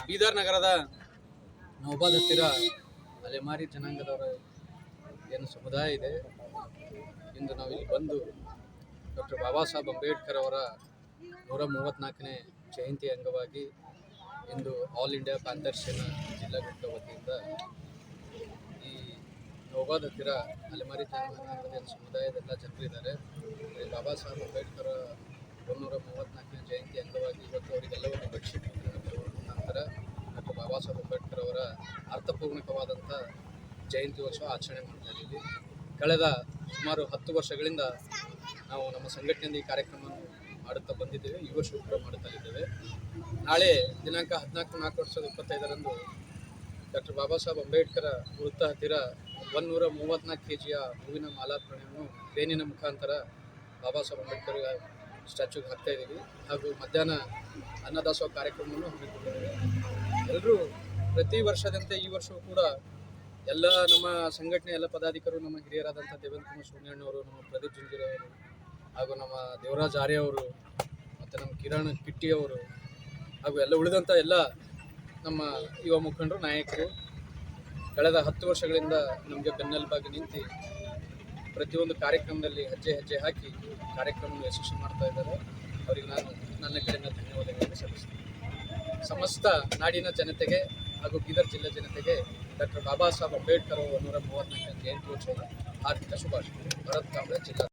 ಬೀದರ್ ನಗರದ ನೌಬಾದ್ ಹತ್ತಿರ ಅಲೆಮಾರಿ ಜನಾಂಗದವರ ಏನು ಸಮುದಾಯ ಇದೆ. ಇಂದು ನಾವು ಇಲ್ಲಿ ಬಂದು ಡಾಕ್ಟರ್ ಬಾಬಾ ಸಾಹೇಬ್ ಅಂಬೇಡ್ಕರ್ ಅವರ 134ನೇ ಜಯಂತಿ ಅಂಗವಾಗಿ ಇಂದು ಆಲ್ ಇಂಡಿಯಾ ಪ್ಯಾಂಥರ್ ಸೇನಾ ಜಿಲ್ಲಾ ಘಟಕ ವತಿಯಿಂದ ಈ ನೌಬಾದ್ ಹತ್ತಿರ ಅಲೆಮಾರಿ ಜನಾಂಗದ ಸಮುದಾಯದೆಲ್ಲ ಜನರಿದ್ದಾರೆ. ಬಾಬಾ ಸಾಹೇಬ್ ಅಂಬೇಡ್ಕರ್ 134ನೇ ಜಯಂತಿ ಅಂಗವಾಗಿ ಇವತ್ತು ಅವರಿಗೆಲ್ಲವನ್ನು ಬೆಡ್ಶೀಟ್ ನಂತರ ಡಾಕ್ಟರ್ ಬಾಬಾ ಸಾಹೇಬ್ ಅಂಬೇಡ್ಕರ್ ಅವರ ಅರ್ಥಪೂರ್ಣಕವಾದಂಥ ಜಯಂತ್ಯೋತ್ಸವ ಆಚರಣೆ ಮಾಡ್ತಾ ಇದ್ದೀವಿ. ಕಳೆದ ಸುಮಾರು 10 ವರ್ಷಗಳಿಂದ ನಾವು ನಮ್ಮ ಸಂಘಟನೆಯಿಂದ ಈ ಕಾರ್ಯಕ್ರಮವನ್ನು ಮಾಡುತ್ತಾ ಬಂದಿದ್ದೇವೆ. ಈ ವರ್ಷ ಕೂಡ ಮಾಡುತ್ತಾ ಇದ್ದೇವೆ. ನಾಳೆ ದಿನಾಂಕ 14/4/2025 ಡಾಕ್ಟರ್ ಬಾಬಾ ಸಾಹೇಬ್ ಅಂಬೇಡ್ಕರ್ ವೃತ್ತ ಹತ್ತಿರ 134 kg ಹೂವಿನ ಮಾಲಾರ್ಪಣೆಯನ್ನು ಟ್ರೇನಿನ ಮುಖಾಂತರ ಬಾಬಾ ಸಾಹೇಬ್ ಅಂಬೇಡ್ಕರ್ ಸ್ಟ್ಯಾಚ್ಯೂಗೆ ಹಾಕ್ತಾ ಇದ್ದೀವಿ. ಹಾಗೂ ಮಧ್ಯಾಹ್ನ ಅನ್ನದಾಸೋಹ ಕಾರ್ಯಕ್ರಮವನ್ನು ಹಮ್ಮಿಕೊಂಡಿದ್ದೇವೆ. ಎಲ್ಲರೂ ಪ್ರತಿ ವರ್ಷದಂತೆ ಈ ವರ್ಷವೂ ಕೂಡ ಎಲ್ಲ ನಮ್ಮ ಸಂಘಟನೆ ಎಲ್ಲ ಪದಾಧಿಕಾರಿಗಳು, ನಮ್ಮ ಹಿರಿಯರಾದಂಥ ದೇವೇಂದ್ರ ಕುಮಾರ್ ಸೋನಿಯಣ್ಣವರು, ನಮ್ಮ ಪ್ರದೀಪ್ ಜುಂಜೂರು ಅವರು, ಹಾಗೂ ನಮ್ಮ ದೇವರಾಜ್ ಆರ್ಯ ಅವರು, ಮತ್ತು ನಮ್ಮ ಕಿರಣ್ ಕಿಟ್ಟಿ ಅವರು, ಹಾಗೂ ಎಲ್ಲ ಉಳಿದಂಥ ಎಲ್ಲ ನಮ್ಮ ಯುವ ಮುಖಂಡರು, ನಾಯಕರು ಕಳೆದ 10 ವರ್ಷಗಳಿಂದ ನಮಗೆ ಬೆನ್ನೆಲುಬಾಗಿ ನಿಂತು ಪ್ರತಿಯೊಂದು ಕಾರ್ಯಕ್ರಮದಲ್ಲಿ ಹೆಜ್ಜೆ ಹಾಕಿ ಕಾರ್ಯಕ್ರಮವನ್ನು ಯಶಸ್ವಿ ಮಾಡ್ತಾ ಇದ್ದಾರೆ. ಅವರಿಗೆ ನಾನು ನನ್ನ ಕಡೆಯಿಂದ ಧನ್ಯವಾದಗಳನ್ನು ಸಲ್ಲಿಸ್ತೀನಿ. ಸಮಸ್ತ ನಾಡಿನ ಜನತೆಗೆ ಹಾಗೂ ಬೀದರ್ ಜಿಲ್ಲೆ ಜನತೆಗೆ ಡಾಕ್ಟರ್ ಬಾಬಾ ಸಾಹೇಬ್ ಅಂಬೇಡ್ಕರ್ 134ನೇ ಜಯಂತ್ಯೋತ್ಸವದ ಹಾರ್ದಿಕ ಶುಭಾಶಯಗಳು. ಭರತ್ ಕಾಂಬ್ಳೆ, ಜಿಲ್ಲಾ